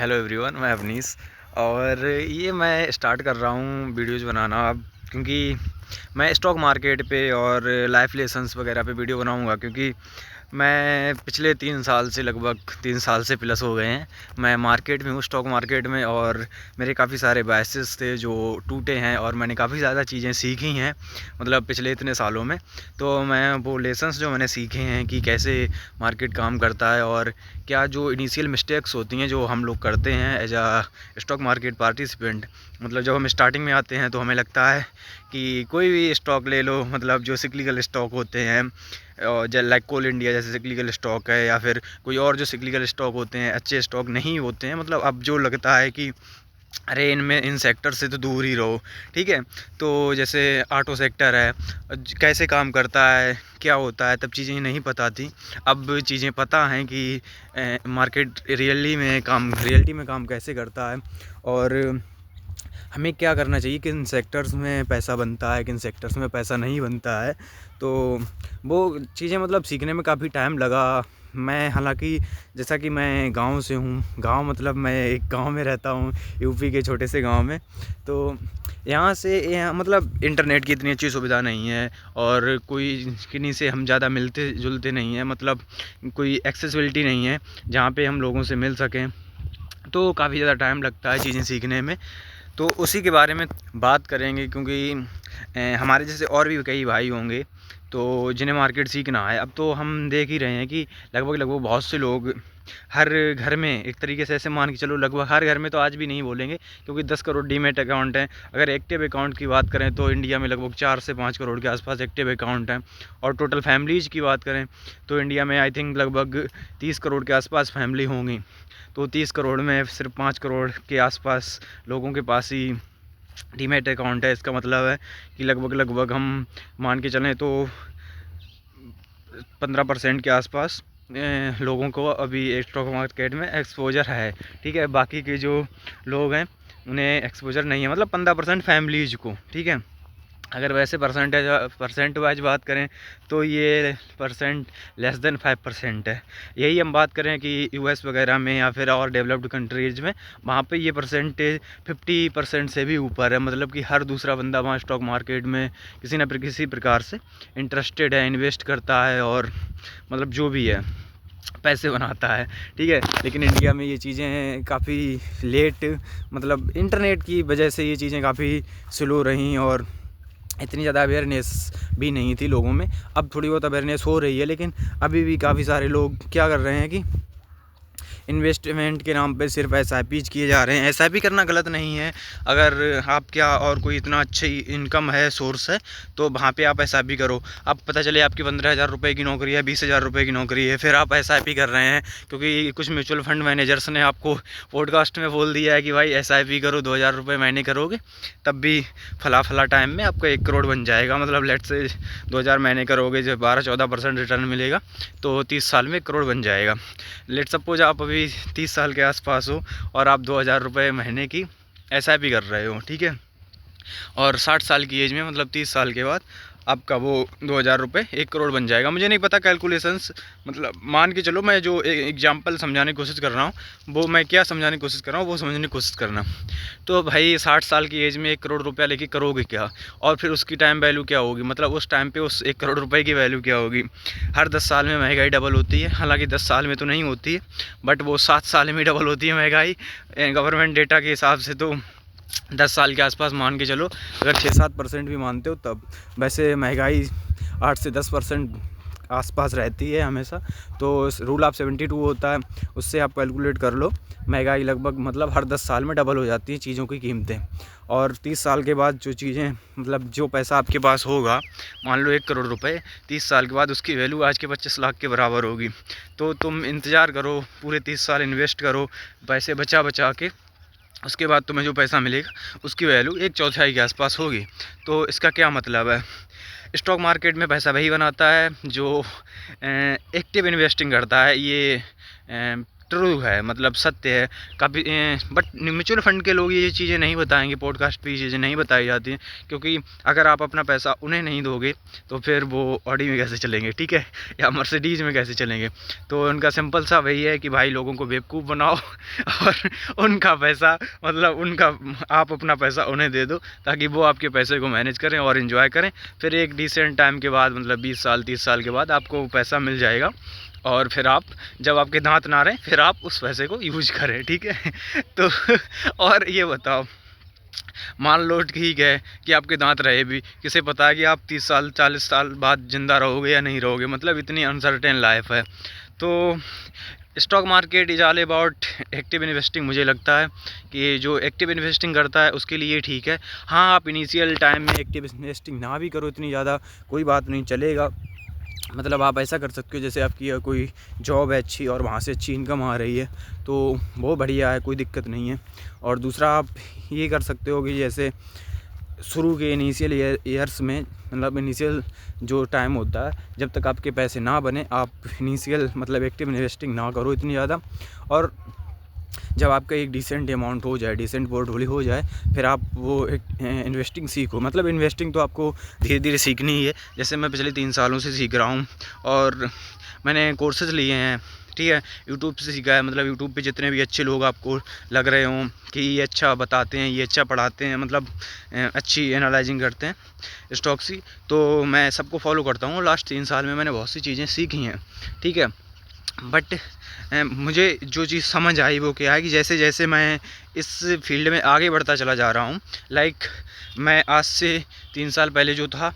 Hello everyone, मैं अवनीश। और ये मैं स्टार्ट कर रहा हूँ वीडियोज़ बनाना अब, क्योंकि मैं स्टॉक मार्केट पे और लाइफ लेसन्स वगैरह पे वीडियो बनाऊँगा। क्योंकि मैं पिछले 3 साल से, लगभग 3 साल से प्लस हो गए हैं, मैं मार्केट में हूँ, स्टॉक मार्केट में। और मेरे काफ़ी सारे बायसेस थे जो टूटे हैं, और मैंने काफ़ी ज़्यादा चीज़ें सीखी हैं मतलब पिछले इतने सालों में। तो मैं वो लेसन्स जो मैंने सीखे हैं कि कैसे मार्केट काम करता है, और क्या जो इनिशियल मिस्टेक्स होती हैं जो हम लोग करते हैं एज आ स्टॉक मार्केट पार्टिसिपेंट। मतलब जब हम स्टार्टिंग में आते हैं तो हमें लगता है कि कोई भी स्टॉक ले लो, मतलब जो सिक्लिकल स्टॉक होते हैं, लाइक कोल इंडिया जैसे सिक्लिकल स्टॉक है, या फिर कोई और जो सिक्लिकल स्टॉक होते हैं अच्छे स्टॉक नहीं होते हैं। मतलब अब जो लगता है कि अरे इनमें इन सेक्टर से तो दूर ही रहो, ठीक है। तो जैसे ऑटो सेक्टर है, कैसे काम करता है, क्या होता है, तब चीज़ें नहीं पता थी। अब चीज़ें पता हैं कि मार्केट रियलिटी में काम कैसे करता है, और हमें क्या करना चाहिए, किन सेक्टर्स में पैसा बनता है, किन सेक्टर्स में पैसा नहीं बनता है। तो वो चीज़ें मतलब सीखने में काफ़ी टाइम लगा। मैं हालांकि जैसा कि मैं गांव से हूँ, गांव मतलब मैं एक गांव में रहता हूँ, यूपी के छोटे से गांव में। तो यहाँ मतलब इंटरनेट की इतनी अच्छी सुविधा नहीं है, और कोई किन्हीं से हम ज़्यादा मिलते जुलते नहीं हैं, मतलब कोई एक्सेसिबिलिटी नहीं है जहाँ पे हम लोगों से मिल सकें। तो काफ़ी ज़्यादा टाइम लगता है चीज़ें सीखने में। तो उसी के बारे में बात करेंगे, क्योंकि हमारे जैसे और भी कई भाई होंगे तो जिन्हें मार्केट सीखना है। अब तो हम देख ही रहे हैं कि लगभग बहुत से लोग हर घर में, एक तरीके से ऐसे मान के चलो लगभग हर घर में तो आज भी नहीं बोलेंगे, क्योंकि 10 करोड़ डीमेट अकाउंट हैं। अगर एक्टिव अकाउंट की बात करें तो इंडिया में लगभग 4 से 5 करोड़ के आसपास एक्टिव अकाउंट हैं। और टोटल फैमिलीज़ की बात करें तो इंडिया में आई थिंक लगभग 30 करोड़ के आसपास फैमिली होंगी। तो 30 करोड़ में सिर्फ 5 करोड़ के आसपास लोगों के पास ही डीमैट अकाउंट है। इसका मतलब है कि लगभग हम मान के चलें तो 15% के आसपास लोगों को अभी स्टॉक मार्केट में एक्सपोजर है, ठीक है। बाकी के जो लोग हैं उन्हें एक्सपोजर नहीं है, मतलब 15% फैमिलीज को, ठीक है। अगर वैसे परसेंट वाइज बात करें तो ये परसेंट लेस देन 5% है। यही हम बात करें कि यूएस वगैरह में या फिर और डेवलप्ड कंट्रीज़ में, वहाँ पे ये परसेंटेज 50% से भी ऊपर है। मतलब कि हर दूसरा बंदा वहाँ स्टॉक मार्केट में किसी न किसी प्रकार से इंटरेस्टेड है, इन्वेस्ट करता है, और मतलब जो भी है पैसे बनाता है, ठीक है। लेकिन इंडिया में ये चीज़ें काफ़ी लेट, मतलब इंटरनेट की वजह से ये चीज़ें काफ़ी स्लो रहीं, और इतनी ज़्यादा अवेयरनेस भी नहीं थी लोगों में। अब थोड़ी बहुत अवेयरनेस हो रही है, लेकिन अभी भी काफ़ी सारे लोग क्या कर रहे हैं कि इन्वेस्टमेंट के नाम पे सिर्फ एसआईपीज किए जा रहे हैं। एसआईपी करना गलत नहीं है, अगर आप क्या और कोई इतना अच्छी इनकम है, सोर्स है, तो वहाँ पे आप एसआईपी करो। अब पता चले आपकी 15,000 रुपये की नौकरी है, 20,000 रुपये की नौकरी है, फिर आप एसआईपी कर रहे हैं क्योंकि कुछ म्यूचुअल फंड मैनेजर्स ने आपको पॉडकास्ट में बोल दिया है कि भाई एसआईपी करो, 2,000 रुपये महीने करोगे तब भी फला टाइम में आपका 1 करोड़ बन जाएगा। मतलब लेट से 2,000 महीने करोगे, जो 12-14% रिटर्न मिलेगा, तो 30 साल में 1 करोड़ बन जाएगा। लेट सपोज आप अभी 30 साल के आसपास हो और आप 2,000 रुपये महीने की एसआईपी कर रहे हो, ठीक है। और 60 साल की एज में, मतलब 30 साल के बाद आपका वो 2,000 रुपये 1 करोड़ बन जाएगा। मुझे नहीं पता कैलकुलेशंस, मतलब मान के चलो मैं जो एग्जांपल समझाने की कोशिश कर रहा हूँ, वो मैं क्या समझाने की कोशिश कर रहा हूँ वो समझने की कोशिश करना। तो भाई 60 साल की एज में 1 करोड़ रुपया लेके करोगे क्या, और फिर उसकी टाइम वैल्यू क्या होगी, मतलब उस टाइम पे उस 1 करोड़ रुपये की वैल्यू क्या होगी। हर 10 साल में महंगाई डबल होती है, हालांकि 10 साल में तो नहीं होती है, बट वो 7 साल में डबल होती है महंगाई गवर्नमेंट डेटा के हिसाब से। तो 10 साल के आसपास मान के चलो, अगर 6-7% भी मानते हो तब। वैसे महंगाई 8 से 10% आसपास रहती है हमेशा। तो रूल ऑफ 72 होता है, उससे आप कैलकुलेट कर लो। महंगाई लगभग मतलब हर 10 साल में डबल हो जाती है चीज़ों की कीमतें। और 30 साल के बाद जो चीज़ें, मतलब जो पैसा आपके पास होगा, मान लो 1 करोड़ रुपए, 30 साल के बाद उसकी वैल्यू आज के 25 लाख के बराबर होगी। तो तुम इंतज़ार करो, पूरे 30 साल इन्वेस्ट करो पैसे बचा बचा के, उसके बाद तुम्हें जो पैसा मिलेगा उसकी वैल्यू 1/4 के आसपास होगी। तो इसका क्या मतलब है, स्टॉक मार्केट में पैसा वही बनाता है जो एक्टिव इन्वेस्टिंग करता है। ये ट्रू है, मतलब सत्य है काफ़ी। बट म्यूचुअल फंड के लोग ये चीज़ें नहीं बताएंगे, पॉडकास्ट पे ये चीज़ें नहीं बताई जाती हैं, क्योंकि अगर आप अपना पैसा उन्हें नहीं दोगे तो फिर वो ऑडी में कैसे चलेंगे, ठीक है, या मर्सिडीज़ में कैसे चलेंगे। तो उनका सिंपल सा वही है कि भाई लोगों को बेवकूफ़ बनाओ और उनका पैसा, मतलब उनका, आप अपना पैसा उन्हें दे दो ताकि वो आपके पैसे को मैनेज करें और इन्जॉय करें। फिर एक डिसेंट टाइम के बाद, मतलब 20 साल 30 साल के बाद आपको पैसा मिल जाएगा, और फिर आप, जब आपके दांत ना रहें, फिर आप उस पैसे को यूज करें, ठीक है। तो और ये बताओ, मान लो ठीक है कि आपके दांत रहे भी, किसे पता है कि आप 30 साल 40 साल बाद ज़िंदा रहोगे या नहीं रहोगे, मतलब इतनी अनसर्टेन लाइफ है। तो stock market is all about active investing. मुझे लगता है कि जो एक्टिव इन्वेस्टिंग करता है उसके लिए ठीक है। हाँ, आप इनिशियल टाइम में एक्टिव इन्वेस्टिंग ना भी करो इतनी ज़्यादा, कोई बात नहीं, चलेगा। मतलब आप ऐसा कर सकते हो जैसे आपकी कोई जॉब है अच्छी और वहाँ से अच्छी इनकम आ रही है, तो वो बढ़िया है, कोई दिक्कत नहीं है। और दूसरा आप ये कर सकते हो कि जैसे शुरू के इनिशियल ईयर्स में, मतलब इनिशियल जो टाइम होता है जब तक आपके पैसे ना बने, आप इनिशियल मतलब एक्टिव इन्वेस्टिंग ना करो इतनी ज़्यादा। और जब आपका एक डिसेंट अमाउंट हो जाए, डिसेंट पोर्टफोलियो हो जाए, फिर आप वो एक इन्वेस्टिंग सीखो। मतलब इन्वेस्टिंग तो आपको धीरे धीरे सीखनी ही है। जैसे मैं पिछले 3 सालों से सीख रहा हूँ और मैंने कोर्सेज़ लिए हैं, ठीक है, यूट्यूब से सीखा है। मतलब यूट्यूब पे जितने भी अच्छे लोग आपको लग रहे हों कि ये अच्छा बताते हैं, ये अच्छा पढ़ाते हैं, मतलब अच्छी एनालाइजिंग करते हैं स्टॉक्स की, तो मैं सबको फॉलो करता हूँ। लास्ट 3 साल में मैंने बहुत सी चीज़ें सीखी हैं, ठीक है। बट मुझे जो चीज़ समझ आई वो क्या है कि जैसे जैसे मैं इस फील्ड में आगे बढ़ता चला जा रहा हूँ, लाइक मैं आज से 3 साल पहले जो था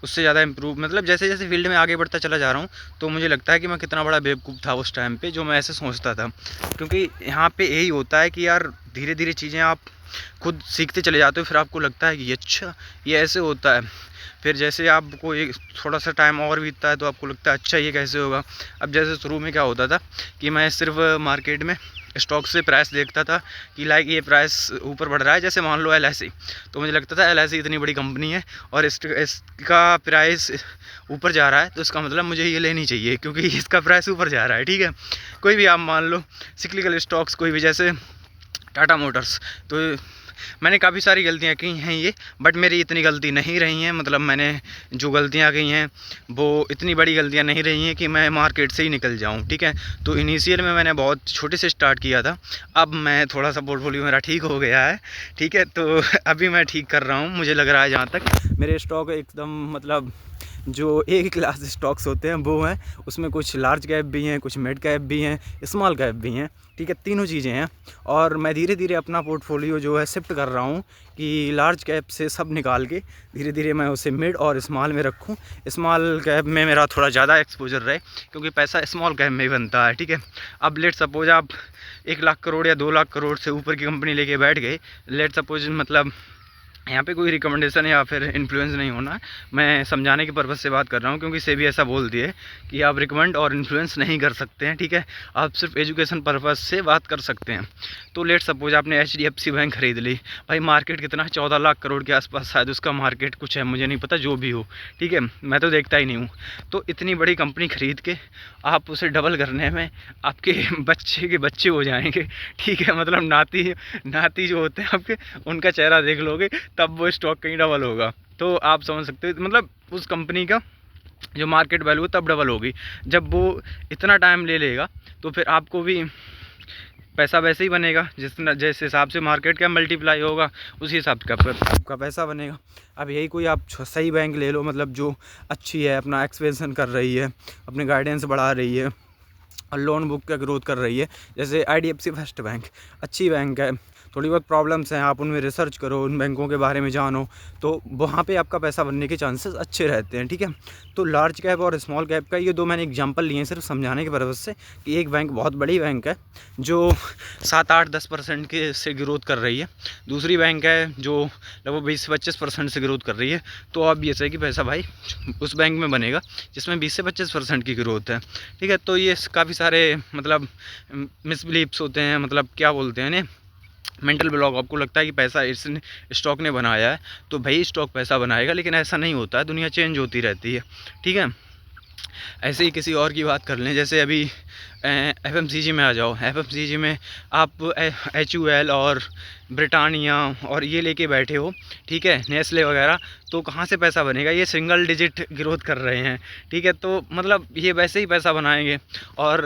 उससे ज़्यादा इम्प्रूव, मतलब जैसे जैसे फील्ड में आगे बढ़ता चला जा रहा हूँ, तो मुझे लगता है कि मैं कितना बड़ा बेवकूफ़ था उस टाइम पे जो मैं ऐसे सोचता था। क्योंकि यहाँ पे यही होता है कि यार धीरे धीरे चीज़ें आप खुद सीखते चले जाते हो, फिर आपको लगता है कि अच्छा ये ऐसे होता है। फिर जैसे आपको एक थोड़ा सा टाइम और बीतता है तो आपको लगता है अच्छा ये कैसे होगा। अब जैसे शुरू में क्या होता था कि मैं सिर्फ मार्केट में स्टॉक से प्राइस देखता था कि लाइक ये प्राइस ऊपर बढ़ रहा है, जैसे मान लो LIC, तो मुझे लगता था LIC इतनी बड़ी कंपनी है और इसका प्राइस ऊपर जा रहा है, तो इसका मतलब मुझे ये लेनी चाहिए क्योंकि इसका प्राइस ऊपर जा रहा है, ठीक है। कोई भी आप मान लो सिक्लिकल स्टॉक्स, कोई भी, जैसे टाटा मोटर्स, तो मैंने काफ़ी सारी गलतियाँ की हैं ये, बट मेरी इतनी गलती नहीं रही हैं। मतलब मैंने जो गलतियाँ की हैं वो इतनी बड़ी गलतियाँ नहीं रही हैं कि मैं मार्केट से ही निकल जाऊँ, ठीक है। तो इनिशियल में मैंने बहुत छोटे से स्टार्ट किया था, अब मैं थोड़ा सा पोर्टफोलियो मेरा ठीक हो गया है, ठीक है। तो अभी मैं ठीक कर रहा हूँ, मुझे लग रहा है जहाँ तक मेरे स्टॉक एकदम, मतलब जो एक क्लास स्टॉक्स होते हैं वो हैं, उसमें कुछ लार्ज कैप भी हैं, कुछ मिड कैप भी हैं, स्मॉल कैप भी हैं, ठीक है, तीनों चीज़ें हैं। और मैं धीरे धीरे अपना पोर्टफोलियो जो है शिफ्ट कर रहा हूँ कि लार्ज कैप से सब निकाल के धीरे धीरे मैं उसे मिड और स्मॉल में रखूँ। स्मॉल कैप में मेरा थोड़ा ज़्यादा एक्सपोजर रहे क्योंकि पैसा स्मॉल कैप में ही बनता है, ठीक है। अब लेट सपोज आप 1 लाख करोड़ या 2 लाख करोड़ से ऊपर की कंपनी लेके बैठ गए, लेट सपोज, मतलब यहाँ पे कोई रिकमेंडेशन या फिर इन्फ्लुएंस नहीं होना, मैं समझाने के पर्पज़ से बात कर रहा हूँ क्योंकि सेबी ऐसा बोल दिए कि आप रिकमेंड और इन्फ्लुएंस नहीं कर सकते हैं, ठीक है। आप सिर्फ एजुकेशन पर्पज़ से बात कर सकते हैं। तो लेट सपोज आपने HDFC बैंक ख़रीद ली, भाई मार्केट कितना है, 14 लाख करोड़ के आसपास शायद उसका मार्केट कुछ है, मुझे नहीं पता, जो भी हो, ठीक है, मैं तो देखता ही नहीं हूँ। तो इतनी बड़ी कंपनी ख़रीद के आप उसे डबल करने में आपके बच्चे के बच्चे हो जाएंगे, ठीक है। मतलब नाती जो होते हैं आपके, उनका चेहरा देख लोगे तब वो स्टॉक कहीं डबल होगा। तो आप समझ सकते हो, मतलब उस कंपनी का जो मार्केट वैल्यू है तब डबल होगी जब वो इतना टाइम ले लेगा। तो फिर आपको भी पैसा वैसे ही बनेगा जिस हिसाब से मार्केट का मल्टीप्लाई होगा, उसी हिसाब का आपका पैसा बनेगा। अब यही कोई आप सही बैंक ले लो, मतलब जो अच्छी है, अपना एक्सपेंशन कर रही है, अपने गाइडेंस बढ़ा रही है और लोन बुक का ग्रोथ कर रही है। जैसे IDFC फर्स्ट बैंक अच्छी बैंक है, थोड़ी बहुत प्रॉब्लम्स हैं, आप उनमें रिसर्च करो, उन बैंकों के बारे में जानो, तो वहाँ पे आपका पैसा बनने के चांसेस अच्छे रहते हैं, ठीक है। तो लार्ज कैप और स्मॉल कैप का ये 2 मैंने एग्जांपल लिए हैं सिर्फ समझाने के पर्पज़ से कि एक बैंक बहुत बड़ी बैंक है जो 7-8-10% के से ग्रोथ कर रही है, दूसरी बैंक है जो लगभग 20-25% से ग्रोथ कर रही है। तो अब ये सही कि पैसा भाई उस बैंक में बनेगा जिसमें 20 से 25% की ग्रोथ है, ठीक है। तो ये काफ़ी सारे मतलब मिसबिलीव्स होते हैं, मतलब क्या बोलते हैं इन्हें, मेंटल ब्लॉक। आपको लगता है कि पैसा इस स्टॉक ने बनाया है तो भाई स्टॉक पैसा बनाएगा, लेकिन ऐसा नहीं होता है, दुनिया चेंज होती रहती है, ठीक है। ऐसे ही किसी और की बात कर लें, जैसे अभी एफएमसीजी में आ जाओ। एफएमसीजी में आप HUL और ब्रिटानिया और ये लेके बैठे हो, ठीक है, नेस्ले वगैरह, तो कहाँ से पैसा बनेगा? ये सिंगल डिजिट ग्रोथ कर रहे हैं, ठीक है, तो मतलब ये वैसे ही पैसा बनाएंगे। और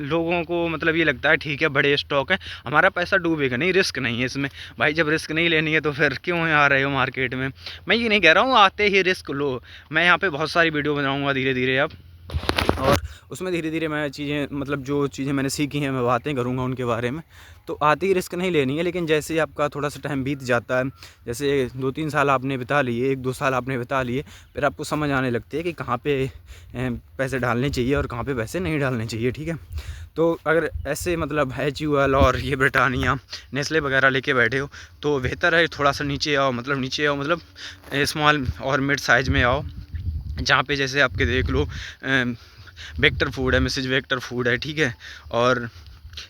लोगों को मतलब ये लगता है ठीक है बड़े स्टॉक हैं, हमारा पैसा डूबेगा नहीं, रिस्क नहीं है इसमें। भाई जब रिस्क नहीं लेनी है तो फिर क्यों आ रहे हो मार्केट में? मैं ये नहीं कह रहा हूँ आते ही रिस्क लो, मैं यहाँ पे बहुत सारी वीडियो बनाऊँगा धीरे धीरे अब, और उसमें धीरे धीरे मैं चीज़ें मतलब जो चीज़ें मैंने सीखी हैं मैं बातें करूँगा उनके बारे में। तो आते ही रिस्क नहीं लेनी है, लेकिन जैसे ही आपका थोड़ा सा टाइम बीत जाता है, जैसे 2-3 साल आपने बिता लिए, 1-2 साल आपने बिता लिए, फिर आपको समझ आने लगती है कि कहाँ पे पैसे डालने चाहिए और कहाँ पे पैसे नहीं डालने चाहिए, ठीक है। तो अगर ऐसे मतलब HUL और ये ब्रिटानिया, नेस्ले वगैरह लेके बैठे हो तो बेहतर है थोड़ा सा नीचे आओ, मतलब स्मॉल और मिड साइज़ में आओ, जहाँ पे जैसे आपके देख लो वेक्टर फूड है, मिसेज वेक्टर फूड है, ठीक है, और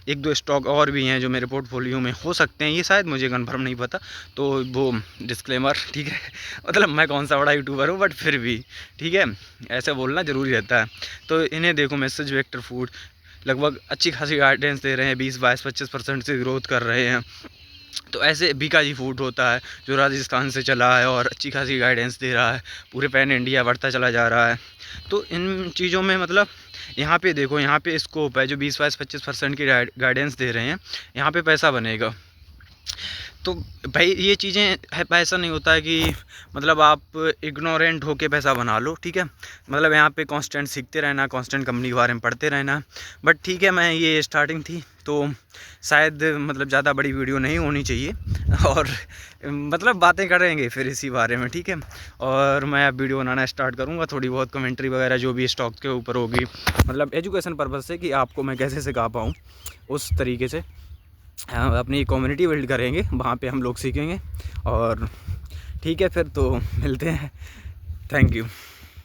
1-2 स्टॉक और भी हैं जो मेरे पोर्टफोलियो में हो सकते हैं, ये शायद मुझे कंफर्म नहीं पता, तो वो डिस्क्लेमर, ठीक है। मतलब मैं कौन सा बड़ा यूट्यूबर हूँ, बट फिर भी ठीक है, ऐसा बोलना ज़रूरी रहता है। तो इन्हें देखो, मिसेज वेक्टर फूड लगभग अच्छी खासी गाइडेंस दे रहे हैं, 20-22-25% से ग्रोथ कर रहे हैं। तो ऐसे बीकाजी फूड होता है जो राजस्थान से चला है और अच्छी खासी गाइडेंस दे रहा है, पूरे पैन इंडिया बढ़ता चला जा रहा है। तो इन चीज़ों में मतलब यहाँ पे देखो, यहाँ पे स्कोप है, जो 20-25% की गाइडेंस दे रहे हैं, यहाँ पे पैसा बनेगा। तो भाई ये चीज़ें है, ऐसा नहीं होता है कि मतलब आप इग्नोरेंट होके पैसा बना लो, ठीक है। मतलब यहाँ पे कांस्टेंट सीखते रहना, कांस्टेंट कंपनी के बारे में पढ़ते रहना। बट ठीक है, मैं ये स्टार्टिंग थी तो शायद मतलब ज़्यादा बड़ी वीडियो नहीं होनी चाहिए, और मतलब बातें करेंगे फिर इसी बारे में, ठीक है। और मैं अब वीडियो बनाना स्टार्ट करूँगा, थोड़ी बहुत कमेंट्री वगैरह जो भी स्टॉक के ऊपर होगी, मतलब एजुकेशन पर्पज़ से कि आपको मैं कैसे सिखा पाऊँ उस तरीके से। अपनी कम्युनिटी बिल्ड करेंगे, वहाँ पे हम लोग सीखेंगे। और ठीक है, फिर तो मिलते हैं। Thank you.